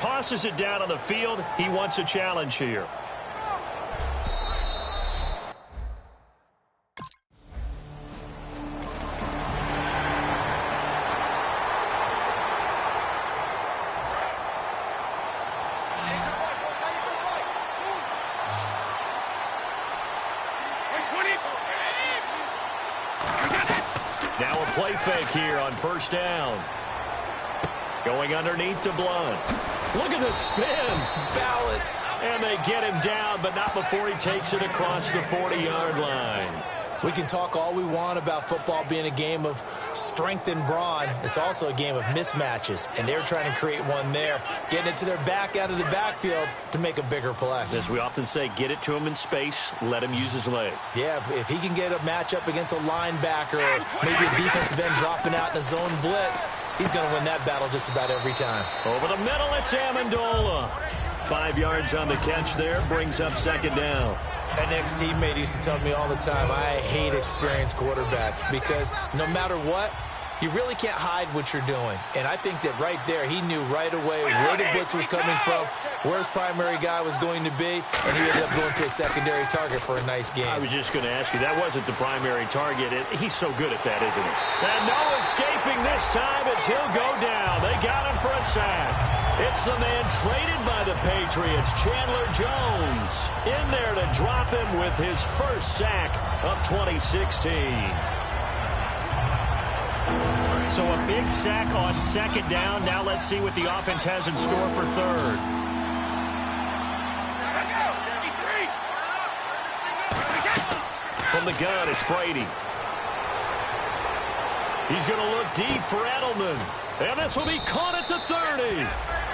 tosses it down on the field. He wants a challenge here. Now a play fake here on first down. Going underneath to Blunt. Look at the spin. Balance. And they get him down, but not before he takes it across the 40-yard line. We can talk all we want about football being a game of strength and brawn. It's also a game of mismatches, and they're trying to create one there, getting it to their back out of the backfield to make a bigger play. As we often say, get it to him in space, let him use his leg. Yeah, if he can get a matchup against a linebacker or maybe a defensive end dropping out in a zone blitz, he's going to win that battle just about every time. Over the middle, it's Amendola. 5 yards on the catch there, brings up second down. An ex-teammate used to tell me all the time, I hate experienced quarterbacks because no matter what, you really can't hide what you're doing. And I think that right there, he knew right away where the blitz was coming from, where his primary guy was going to be, and he ended up going to a secondary target for a nice game. I was just going to ask you, that wasn't the primary target. He's so good at that, isn't he? And no escaping this time as he'll go down. They got him for a sack. It's the man traded by the Patriots, Chandler Jones, in there to drop him with his first sack of 2016. So a big sack on second down. Now let's see what the offense has in store for third. From the gun, it's Brady. He's going to look deep for Edelman. And this will be caught at the 30.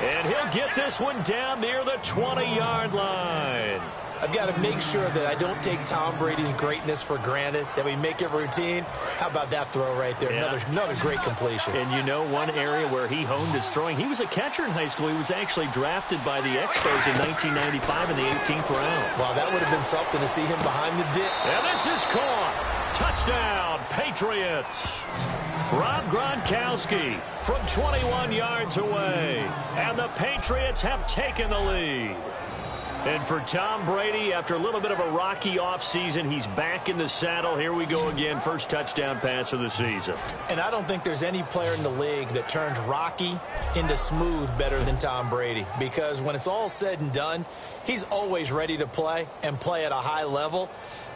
And he'll get this one down near the 20-yard line. I've got to make sure that I don't take Tom Brady's greatness for granted, that we make it routine. How about that throw right there? Yeah. Another great completion. And you know one area where he honed his throwing, he was a catcher in high school. He was actually drafted by the Expos in 1995 in the 18th round. Wow, that would have been something to see him behind the dip. And this is caught. Touchdown, Patriots. Rob Gronkowski from 21 yards away. And the Patriots have taken the lead. And for Tom Brady, after a little bit of a rocky offseason, he's back in the saddle. Here we go again. First touchdown pass of the season. And I don't think there's any player in the league that turns rocky into smooth better than Tom Brady. Because when it's all said and done, he's always ready to play and play at a high level.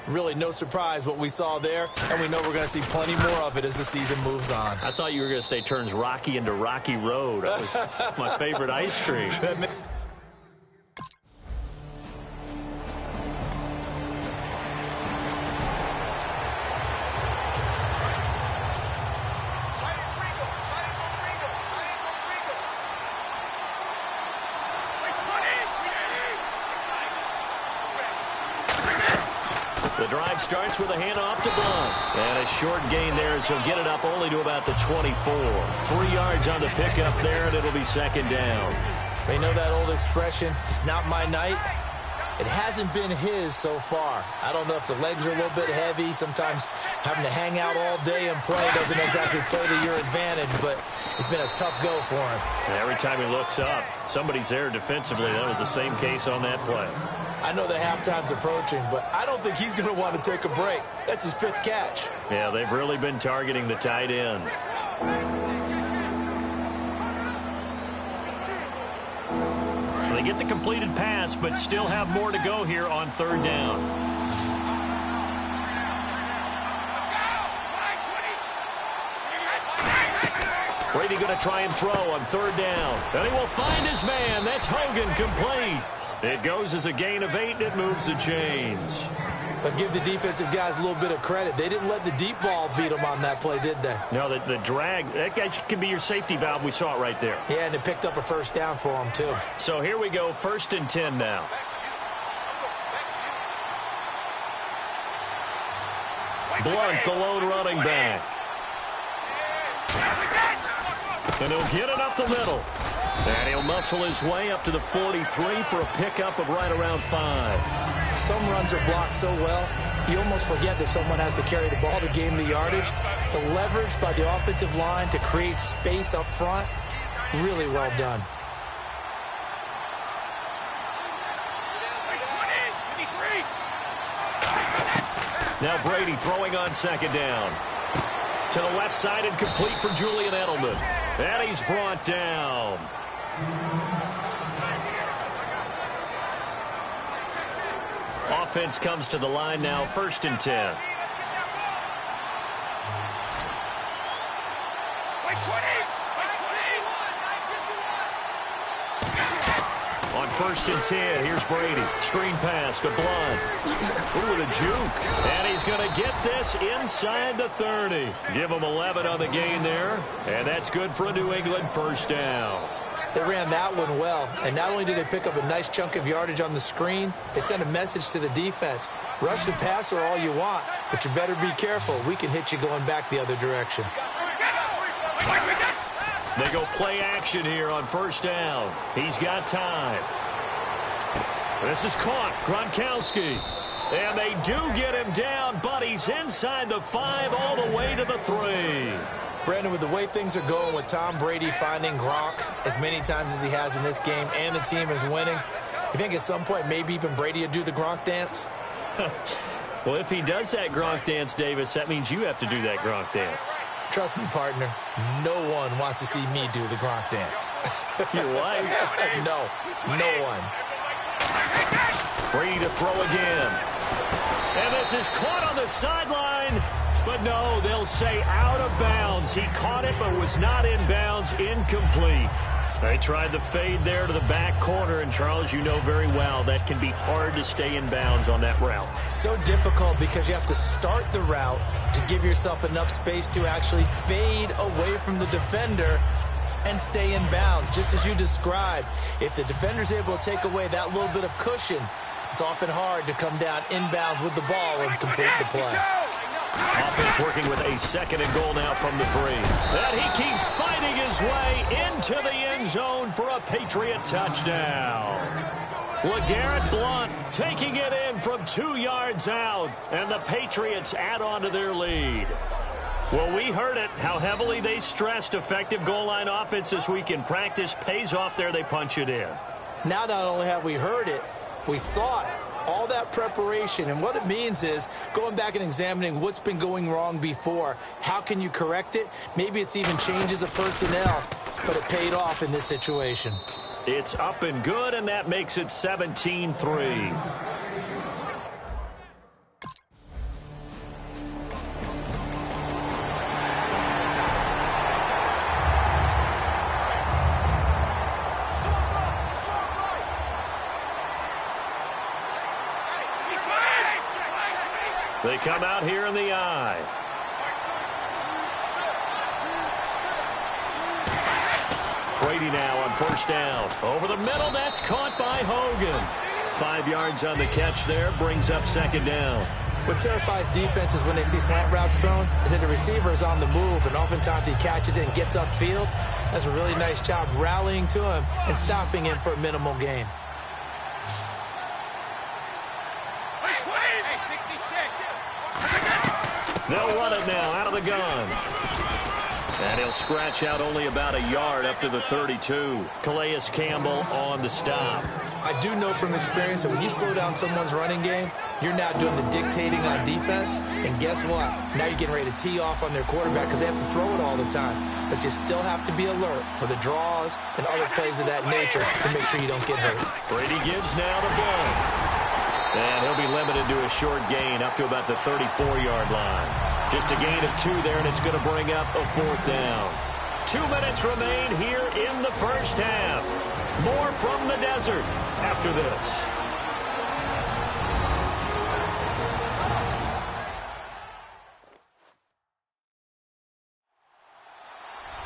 Really no surprise what we saw there, and we know we're going to see plenty more of it as the season moves on. I thought you were going to say turns Rocky into Rocky Road. That was my favorite ice cream. The drive starts with a handoff to Blunt. And a short gain there as he'll get it up only to about the 24. 3 yards on the pickup there, and it'll be second down. They know that old expression, it's not my night. It hasn't been his so far. I don't know if the legs are a little bit heavy. Sometimes having to hang out all day and play doesn't exactly play to your advantage, but it's been a tough go for him. And every time he looks up, somebody's there defensively. That was the same case on that play. I know the halftime's approaching, but I don't think he's going to want to take a break. That's his 5th catch. Yeah, they've really been targeting the tight end. They get the completed pass, but still have more to go here on third down. Brady going to try and throw on third down. And he will find his man. That's Hogan, complete. It goes as a gain of 8, and it moves the chains. But give the defensive guys a little bit of credit. They didn't let the deep ball beat them on that play, did they? No, the drag, that guy can be your safety valve. We saw it right there. Yeah, and it picked up a first down for them, too. So here we go, 1st and 10 now. Blunt, the lone running back. And he'll get it up the middle. And he'll muscle his way up to the 43 for a pickup of right around 5. Some runs are blocked so well, you almost forget that someone has to carry the ball to gain the yardage. The leverage by the offensive line to create space up front, really well done. Now Brady throwing on second down. To the left side and complete for Julian Edelman. And he's brought down. Offense comes to the line now, 1st and 10. On 1st and 10, here's Brady. Screen pass to Blunt. Ooh, with a juke. And he's going to get this inside the 30. Give him 11 on the gain there. And that's good for a New England 1st down. They ran that one well, and not only did they pick up a nice chunk of yardage on the screen, they sent a message to the defense. Rush the passer all you want, but you better be careful. We can hit you going back the other direction. They go play action here on 1st down. He's got time. This is caught. Gronkowski. And they do get him down, but he's inside the 5 all the way to the 3. Brandon, with the way things are going with Tom Brady finding Gronk as many times as he has in this game and the team is winning, you think at some point maybe even Brady would do the Gronk dance? Well, if he does that Gronk dance, Davis, that means you have to do that Gronk dance. Trust me, partner, no one wants to see me do the Gronk dance. Your wife? No one. Brady to throw again. And this is caught on the sideline. But no, they'll say out of bounds. He caught it but was not in bounds. Incomplete. They tried the fade there to the back corner, and Charles, you know very well that can be hard to stay in bounds on that route. So difficult because you have to start the route to give yourself enough space to actually fade away from the defender and stay in bounds. Just as you described, if the defender's able to take away that little bit of cushion, it's often hard to come down inbounds with the ball and complete the play. Offense working with a 2nd and goal now from the 3. And he keeps fighting his way into the end zone for a Patriot touchdown. LeGarrette Blount taking it in from 2 yards out, and the Patriots add on to their lead. Well, we heard it, how heavily they stressed effective goal line offense this week in practice. Pays off there, they punch it in. Now not only have we heard it, we saw it. All that preparation, and what it means is going back and examining what's been going wrong before. How can you correct it? Maybe it's even changes of personnel, but it paid off in this situation. It's up and good, and that makes it 17-3. They come out here in the eye. Brady now on 1st down. Over the middle, that's caught by Hogan. 5 yards on the catch there, brings up 2nd down. What terrifies defenses when they see slant routes thrown is that the receiver is on the move, and oftentimes he catches it and gets upfield. That's a really nice job rallying to him and stopping him for a minimal gain. They'll run it now out of the gun. And he'll scratch out only about a yard up to the 32. Calais Campbell on the stop. I do know from experience that when you slow down someone's running game, you're now doing the dictating on defense. And guess what? Now you're getting ready to tee off on their quarterback because they have to throw it all the time. But you still have to be alert for the draws and other plays of that nature to make sure you don't get hurt. Brady gives now to Blount. And he'll be limited to a short gain up to about the 34-yard line. Just a gain of 2 there, and it's going to bring up a 4th down. 2 minutes remain here in the 1st half. More from the desert after this.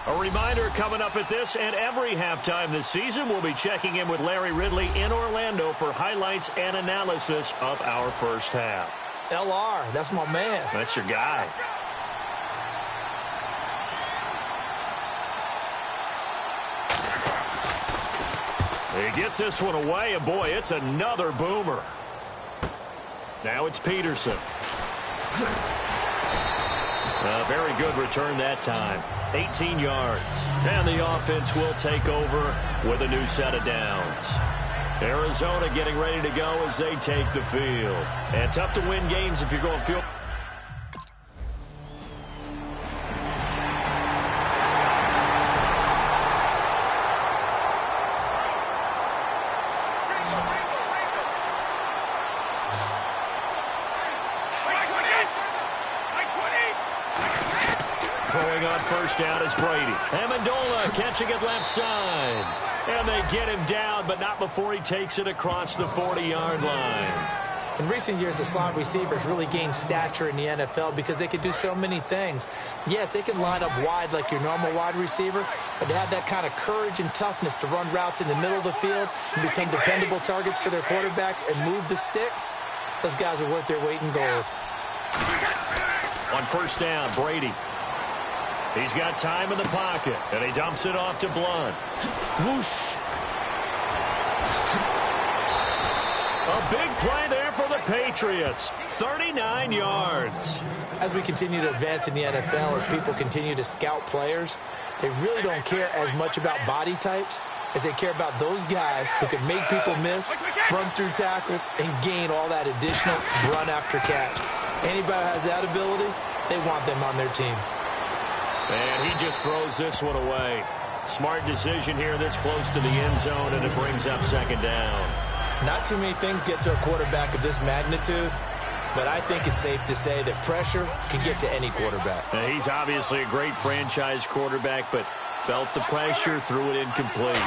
A reminder coming up at this and every halftime this season, we'll be checking in with Larry Ridley in Orlando for highlights and analysis of our 1st half. LR, that's my man. That's your guy. He gets this one away, and boy, it's another boomer. Now it's Peterson. A very good return that time. 18 yards. And the offense will take over with a new set of downs. Arizona getting ready to go as they take the field. And tough to win games if you're going field. Throwing on first down is Brady. Amendola catching it left side. And they get him down, but not before he takes it across the 40-yard line. In recent years, the slot receivers really gained stature in the NFL because they could do so many things. Yes, they can line up wide like your normal wide receiver, but they have that kind of courage and toughness to run routes in the middle of the field and become dependable targets for their quarterbacks and move the sticks. Those guys are worth their weight in gold. On first down, Brady. He's got time in the pocket, and he dumps it off to Blunt. Whoosh. A big play there for the Patriots. 39 yards. As we continue to advance in the NFL, as people continue to scout players, they really don't care as much about body types as they care about those guys who can make people miss, run through tackles, and gain all that additional run after catch. Anybody who has that ability, they want them on their team. And he just throws this one away. Smart decision here this close to the end zone, and it brings up second down. Not too many things get to a quarterback of this magnitude, but I think it's safe to say that pressure can get to any quarterback. Now, he's obviously a great franchise quarterback, but felt the pressure, threw it incomplete.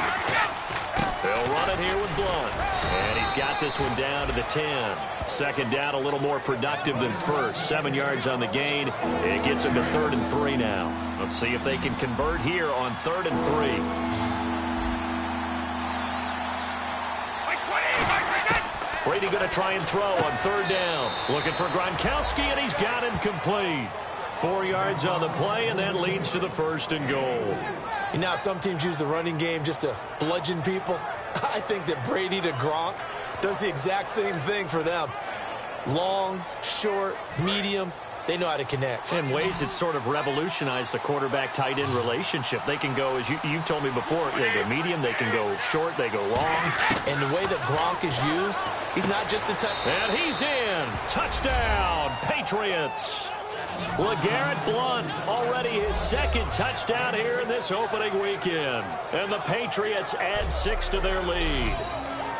They'll run it here with Blunt. And he's got this one down to the 10. Second down, a little more productive than first. 7 yards on the gain. It gets him to 3rd and 3 now. Let's see if they can convert here on 3rd and 3. Brady going to try and throw on 3rd down. Looking for Gronkowski, and he's got him complete. 4 yards on the play, and that leads to the 1st and goal. You know, some teams use the running game just to bludgeon people. I think that Brady to Gronk does the exact same thing for them. Long, short, medium, they know how to connect. In ways, it's sort of revolutionized the quarterback-tight end relationship. They can go, as you've told me before, they go medium, they can go short, they go long. And the way that Gronk is used, he's not just a touch. And he's in. Touchdown, Patriots. LeGarrette Blunt, already his 2nd touchdown here in this opening weekend. And the Patriots add 6 to their lead.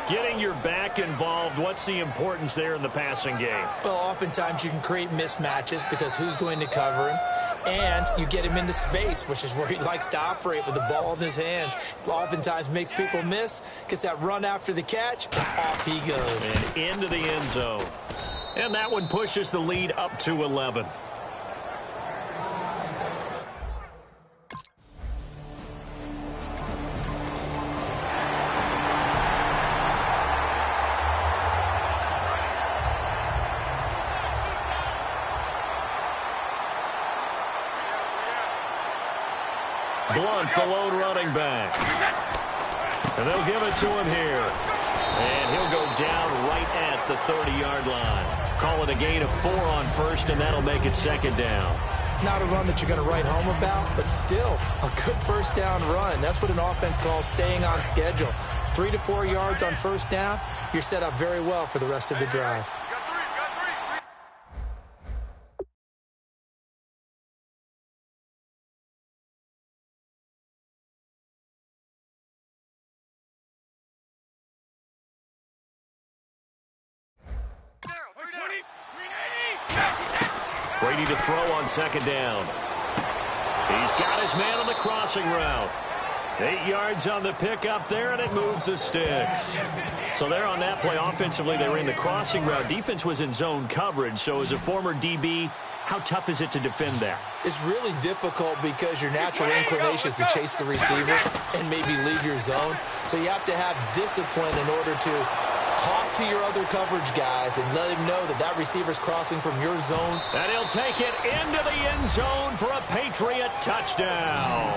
Getting your back involved, what's the importance there in the passing game? Well, oftentimes you can create mismatches because who's going to cover him? And you get him into space, which is where he likes to operate with the ball in his hands. Oftentimes makes people miss, gets that run after the catch, off he goes. And into the end zone. And that one pushes the lead up to 11. Blunt, the lone running back. And they'll give it to him here. And he'll go down right at the 30-yard line. Call it a gain of 4 on 1st, and that'll make it 2nd down. Not a run that you're going to write home about, but still a good 1st down run. That's what an offense calls staying on schedule. 3 to 4 yards on 1st down, you're set up very well for the rest of the drive. Brady to throw on 2nd down. He's got his man on the crossing route. 8 yards on the pickup there, and it moves the sticks. So there on that play, offensively, they were in the crossing route. Defense was in zone coverage, so as a former DB, how tough is it to defend that? It's really difficult because your natural inclination is to chase the receiver and maybe leave your zone. So you have to have discipline in order to talk to your other coverage guys and let him know that that receiver's crossing from your zone. And he'll take it into the end zone for a Patriot touchdown.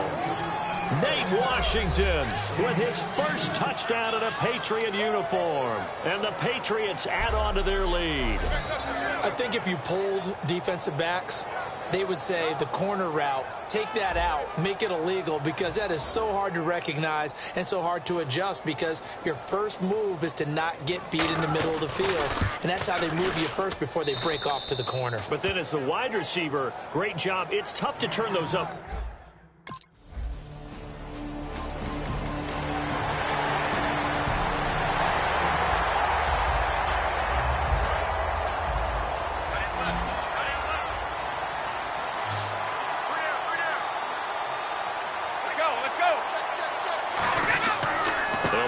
Nate Washington with his 1st touchdown in a Patriot uniform. And the Patriots add on to their lead. I think if you polled defensive backs, they would say the corner route, take that out, make it illegal, because that is so hard to recognize and so hard to adjust because your first move is to not get beat in the middle of the field. And that's how they move you first before they break off to the corner. But then as the wide receiver, great job. It's tough to turn those up.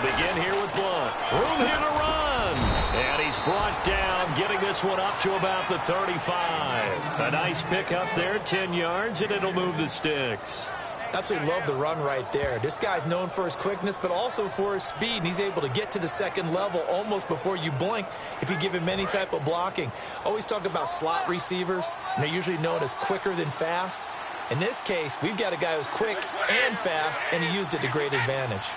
They'll begin here with Blunt. Room here to run. And he's brought down, getting this one up to about the 35. A nice pick up there, 10 yards, and it'll move the sticks. Absolutely love the run right there. This guy's known for his quickness, but also for his speed. And he's able to get to the second level almost before you blink if you give him any type of blocking. Always talk about slot receivers, and they're usually known as quicker than fast. In this case, we've got a guy who's quick and fast, and he used it to great advantage.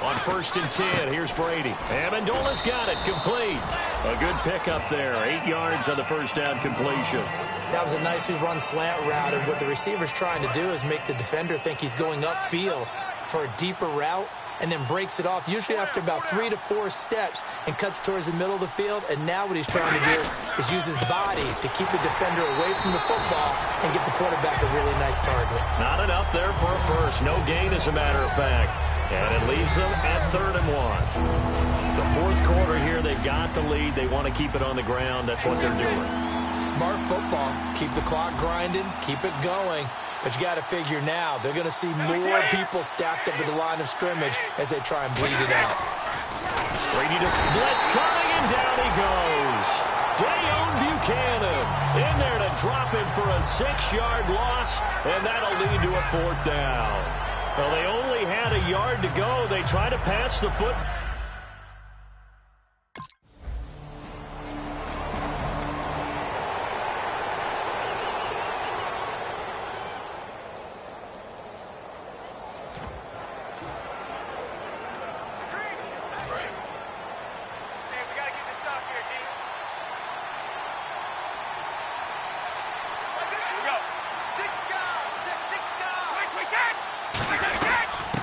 On 1st and 10, here's Brady. Amendola's got it, complete. A good pickup there, 8 yards on the first down completion. That was a nicely run slant route, and what the receiver's trying to do is make the defender think he's going upfield for a deeper route, and then breaks it off, usually after about 3 to 4 steps, and cuts towards the middle of the field. And now what he's trying to do is use his body to keep the defender away from the football and get the quarterback a really nice target. Not enough there for a first. No gain, as a matter of fact. And it leaves them at 3rd and 1. The fourth quarter here, they've got the lead. They want to keep it on the ground. That's what they're doing. Smart football. Keep the clock grinding. Keep it going. But you got to figure now, they're going to see more people stacked up at the line of scrimmage as they try and bleed it out. Brady to blitz coming, and down he goes. Dayon Buchanan in there to drop him for a 6-yard loss, and that'll lead to a 4th down. Well, they only had a yard to go. They try to pass the foot.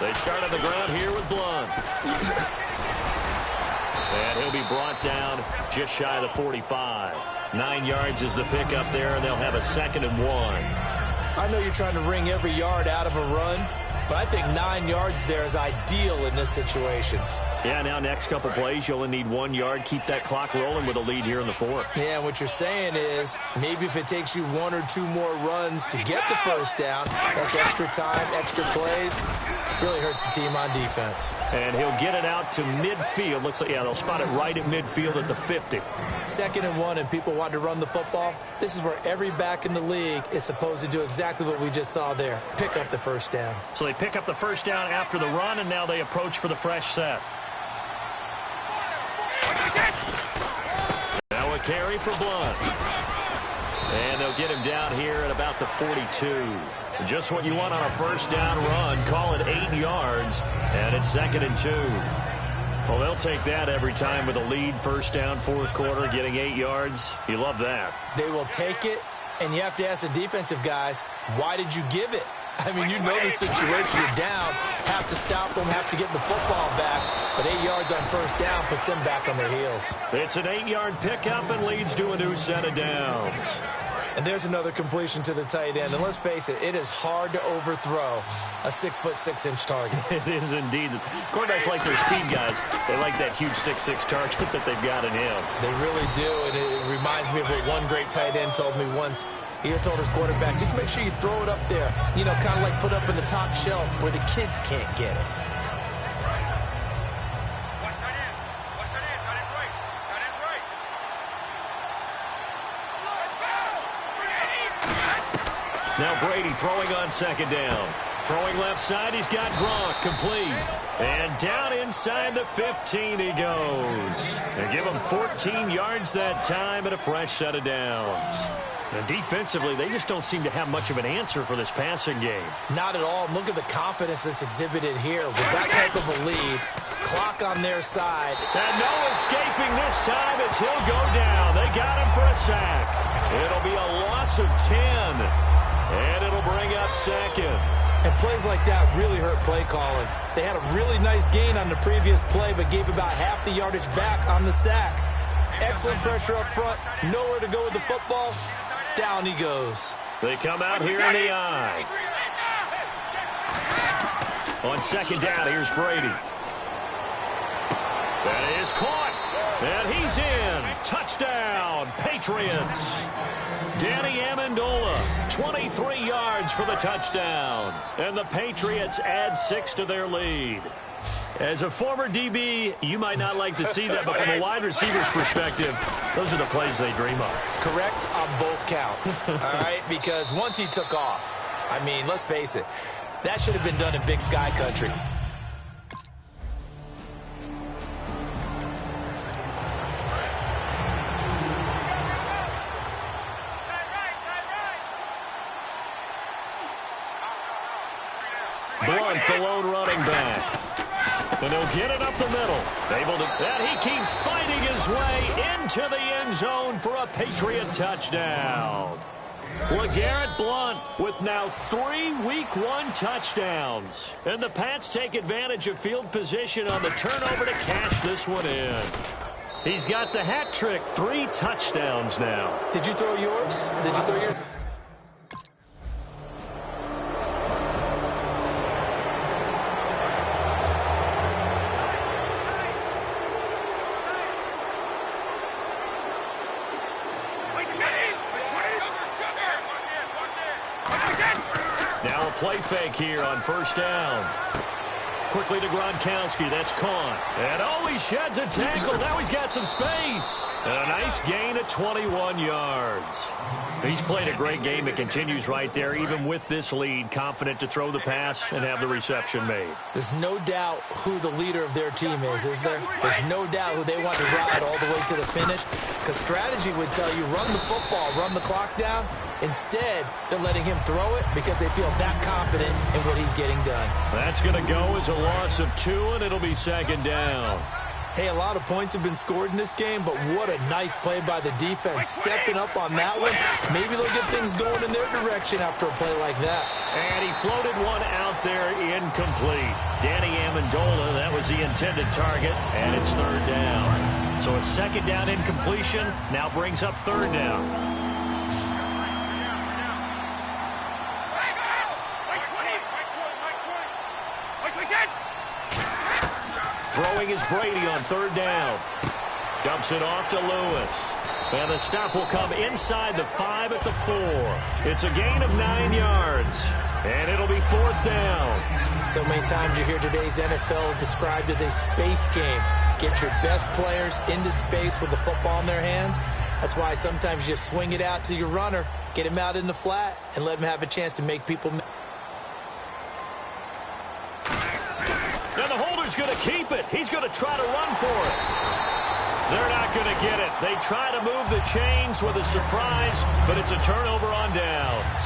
They start on the ground here with Blunt. And he'll be brought down just shy of the 45. 9 yards is the pickup there, and they'll have a 2nd and 1. I know you're trying to wring every yard out of a run, but I think 9 yards there is ideal in this situation. Yeah, now next couple plays, you'll only need 1 yard. Keep that clock rolling with a lead here in the 4th. Yeah, what you're saying is maybe if it takes you 1 or 2 more runs to get the first down, that's extra time, extra plays. Really hurts the team on defense. And he'll get it out to midfield. Looks like, yeah, they'll spot it right at midfield at the 50. 2nd and 1, and people want to run the football. This is where every back in the league is supposed to do exactly what we just saw there. Pick up the first down. So they pick up the first down after the run, and now they approach for the fresh set. Now a carry for Blunt. And they'll get him down here at about the 42. Just what you want on a first down run. Call it 8 yards, and it's 2nd and 2. Well, they'll take that every time with a lead. First down, 4th quarter, getting 8 yards. You love that. They will take it, and you have to ask the defensive guys, why did you give it? I mean, you know the situation. You're down, have to stop them, have to get the football back. But 8 yards on first down puts them back on their heels. It's an 8-yard pickup and leads to a new set of downs. And there's another completion to the tight end. And let's face it, it is hard to overthrow a 6'6" target. It is indeed. Quarterbacks like their speed guys. They like that huge 6'6" target that they've got in him. They really do. And it reminds me of what one great tight end told me once. He had told his quarterback, just make sure you throw it up there. You know, kind of like put up in the top shelf where the kids can't get it. Now Brady throwing on 2nd down. Throwing left side, he's got Gronk, complete. And down inside the 15 he goes. They give him 14 yards that time and a fresh set of downs. And defensively, they just don't seem to have much of an answer for this passing game. Not at all. Look at the confidence that's exhibited here. With that type of a lead, clock on their side. And no escaping this time as he'll go down. They got him for a sack. It'll be a loss of 10. And it'll bring up 2nd. And plays like that really hurt play calling. They had a really nice gain on the previous play, but gave about half the yardage back on the sack. Excellent pressure up front. Nowhere to go with the football. Down he goes. They come out here in the eye. On 2nd down, here's Brady. That is caught. And he's in. Touchdown, Patriots. Danny Amendola, 23 yards for the touchdown. And the Patriots add 6 to their lead. As a former DB, you might not like to see that, but from a wide receiver's perspective, those are the plays they dream of. Correct on both counts, all right? Because once he took off, I mean, let's face it, that should have been done in Big Sky country. Blunt, the lone running back. And he'll get it up the middle. And he keeps fighting his way into the end zone for a Patriot touchdown. LeGarrette Blunt with now 3 Week 1 touchdowns. And the Pats take advantage of field position on the turnover to cash this one in. He's got the hat trick, 3 touchdowns now. Did you throw yours? Did you throw your... Now a play fake here on first down. Quickly to Gronkowski. That's caught. And oh, he sheds a tackle. Now he's got some space. And a nice gain of 21 yards. He's played a great game. It continues right there, even with this lead. Confident to throw the pass and have the reception made. There's no doubt who the leader of their team is there? There's no doubt who they want to ride all the way to the finish. Because strategy would tell you, run the football, run the clock down. Instead, they're letting him throw it because they feel that confident in what he's getting done. That's going to go as a loss of 2, and it'll be second down. Hey, a lot of points have been scored in this game, but what a nice play by the defense. Stepping up on that one. Maybe they'll get things going in their direction after a play like that. And he floated one out there incomplete. Danny Amendola, that was the intended target, and it's third down. So a second down incompletion now brings up third down. Throwing is Brady on third down. Dumps it off to Lewis. And the stop will come inside the 5 at the 4. It's a gain of 9 yards. And it'll be fourth down. So many times you hear today's NFL described as a space game. Get your best players into space with the football in their hands. That's why sometimes you swing it out to your runner, get him out in the flat, and let him have a chance to make people... Now the holder's going to keep it. He's going to try to run for it. They're not going to get it. They try to move the chains with a surprise, but it's a turnover on downs.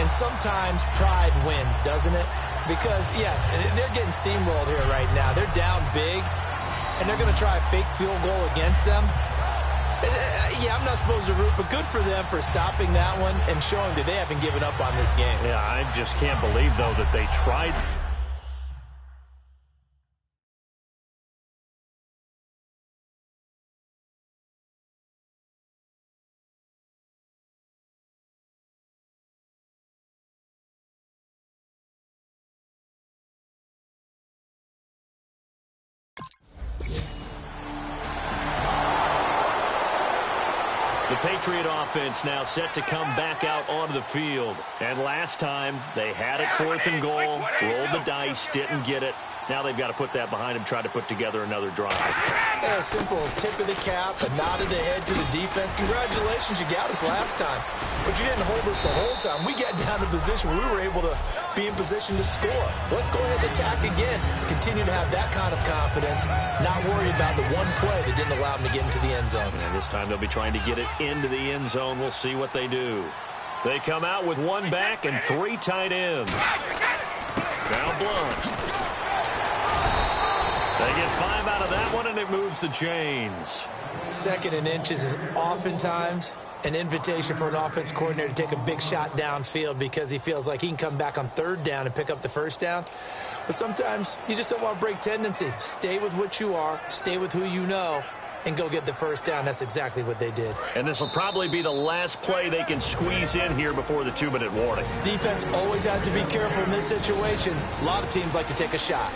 And sometimes pride wins, doesn't it? Because, yes, they're getting steamrolled here right now. They're down big, and they're going to try a fake field goal against them. Yeah, I'm not supposed to root, but good for them for stopping that one and showing that they haven't given up on this game. Yeah, I just can't believe, though, that they tried... The Patriot offense now set to come back out onto the field. And last time, they had it fourth and goal, rolled the dice, didn't get it. Now they've got to put that behind them, try to put together another drive. Yeah, a simple tip of the cap, a nod of the head to the defense. Congratulations, you got us last time. But you didn't hold us the whole time. We got down to position where we were able to be in position to score. Let's go ahead and attack again. Continue to have that kind of confidence, not worry about the one play that didn't allow them to get into the end zone. And this time they'll be trying to get it into the end zone. We'll see what they do. They come out with one back and 3 tight ends. Now Blunt. They get 5 out of that one, and it moves the chains. Second and inches is oftentimes an invitation for an offense coordinator to take a big shot downfield because he feels like he can come back on third down and pick up the first down. But sometimes you just don't want to break tendency. Stay with what you are, stay with who you know, and go get the first down. That's exactly what they did. And this will probably be the last play they can squeeze in here before the 2-minute warning. Defense always has to be careful in this situation. A lot of teams like to take a shot.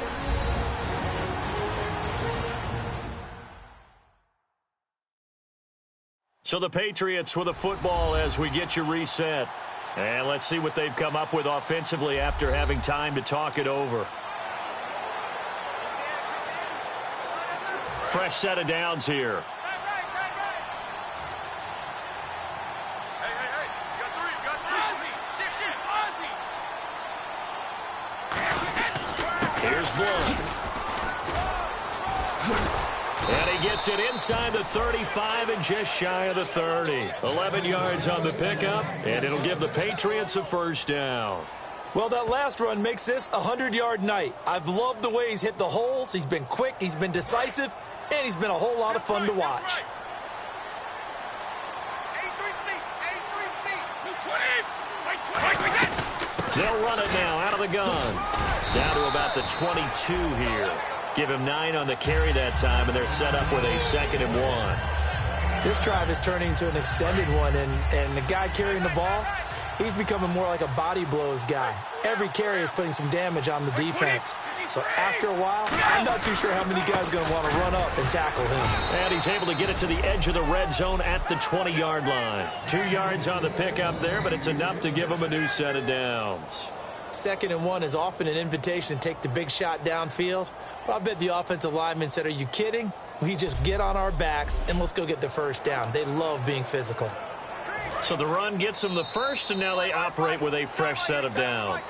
So the Patriots with a football as we get you reset. And let's see what they've come up with offensively after having time to talk it over. Fresh set of downs here. Here's Blunt. And he gets it inside the 35 and just shy of the 30. 11 yards on the pickup, and it'll give the Patriots a first down. Well, that last run makes this a 100-yard night. I've loved the way he's hit the holes. He's been quick, he's been decisive, and he's been a whole lot of fun to watch. They'll run it now out of the gun. Down to about the 22 here. Give him 9 on the carry that time, and they're set up with a 2nd and 1. This drive is turning into an extended one, and the guy carrying the ball, he's becoming more like a body blows guy. Every carry is putting some damage on the defense. So after a while, I'm not too sure how many guys are going to want to run up and tackle him. And he's able to get it to the edge of the red zone at the 20-yard line. 2 yards on the pickup there, but it's enough to give him a new set of downs. 2nd and 1 is often an invitation to take the big shot downfield. But I bet the offensive lineman said, are you kidding? We just get on our backs and let's go get the first down. They love being physical. So the run gets them the first, and now they operate with a fresh set of downs.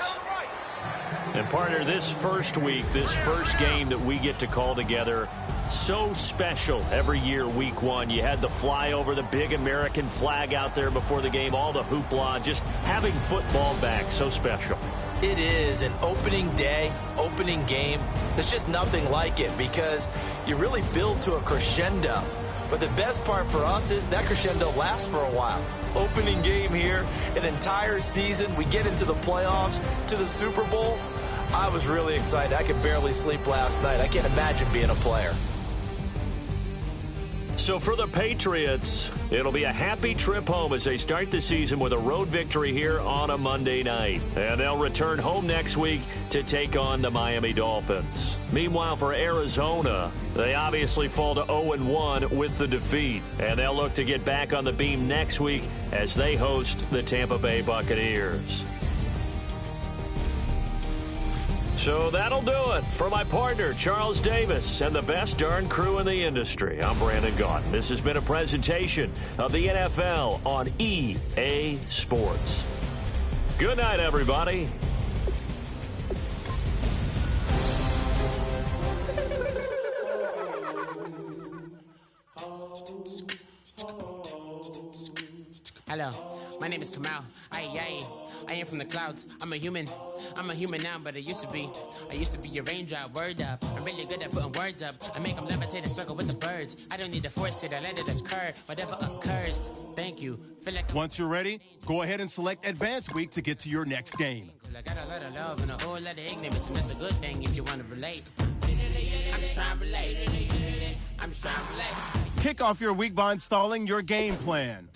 And partner, this first week, this first game that we get to call together, so special every year, week 1. You had the flyover, the big American flag out there before the game, all the hoopla, just having football back, so special. It is an opening day, opening game. There's just nothing like it because you really build to a crescendo. But the best part for us is that crescendo lasts for a while. Opening game here, an entire season. We get into the playoffs, to the Super Bowl. I was really excited. I could barely sleep last night. I can't imagine being a player. So for the Patriots, it'll be a happy trip home as they start the season with a road victory here on a Monday night. And they'll return home next week to take on the Miami Dolphins. Meanwhile, for Arizona, they obviously fall to 0-1 with the defeat. And they'll look to get back on the beam next week as they host the Tampa Bay Buccaneers. So that'll do it for my partner, Charles Davis, and the best darn crew in the industry. I'm Brandon Gaudin. This has been a presentation of the NFL on EA Sports. Good night, everybody. Hello, my name is Kamal. I am from the clouds. I'm a human now, but I used to be a raindrop. Word up, I'm really good at putting words up. I make them levitate and circle with the birds. I don't need to force it, I let it occur. Whatever occurs, thank you. Feel like once you're ready, go ahead and select Advanced Week to get to your next game. I got a lot of love and a whole lot of ignorance, and that's a good thing if you want to relate. I'm just trying to relate. I'm just trying to relate. Kick off your week by installing your game plan.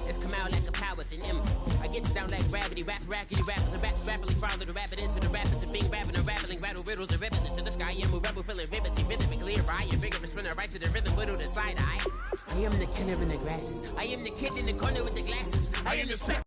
It's come out like a power with an M. I get down like gravity, rackety rappers and raps rapidly follow the rapid into the rapids of being rapping and rattling, rattle riddles and rivets into the sky. I'm a rebel feeling riveting, rhythmically right and vigorous, spinner right to the rhythm, widow to side eye. I am the killer in the grasses. I am the kid in the corner with the glasses. I am the